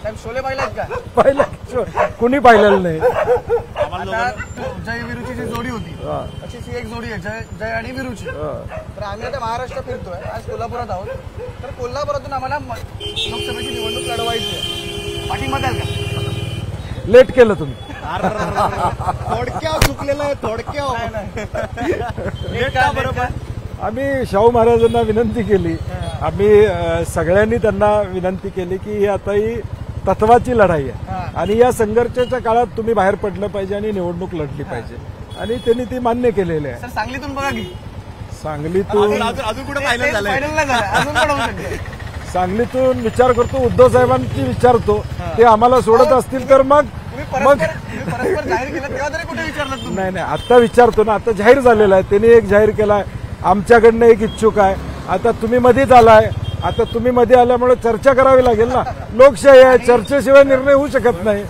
साहेब शोले पाहिलात का? पाहिलं कुणी पाहिलेलं नाही. आता जय विरूची जी जोडी होती तशीच ही एक जोडी आहे, जय आणि विरूची. तर आम्ही आता महाराष्ट्र फिरतोय, आज कोल्हापुरात आहोत. तर कोल्हापुरातून आम्हाला लोकसभेची निवडणूक लढवायची आहे. पाठिंबा द्याल का? लेट केलं तुम्ही. थोडक्यात चुकलेलं आहे, थोडक्यात. बरोबर. आम्ही शाहू महाराजांना विनंती केली, आम्ही सगळ्यांनी त्यांना विनंती केली की ही आता ही तत्वाची लढाई आहे आणि या संघर्षाच्या काळात तुम्ही बाहेर पडलं पाहिजे आणि निवडणूक लढली पाहिजे आणि त्यांनी ती मान्य केलेली आहे. सर सांगलीतून बघा की, सांगलीतून अजून कुठे फायनल झालंय? फायनल नाही झालं, अजून पण होऊ शकते. सांगलीतून विचार करतो, उद्धव साहेबांची विचारतो, ते आम्हाला सोडत असतील तर मग परस्पर जाहीर केलं तेव्हा तरी कुठे विचारलं तुम्ही? नाही नाही, आता विचारतो ना. आता जाहीर झालेला आहे, त्यांनी एक जाहीर केलाय, आमच्याकडनं एक इच्छुक आहे. आता तुम्ही मध्येच आलाय, आता तुम्ही मध्ये आल्यामुळे चर्चा करावी लागेल ना. लोकशाही आहे, चर्चेशिवाय निर्णय होऊ शकत नाही.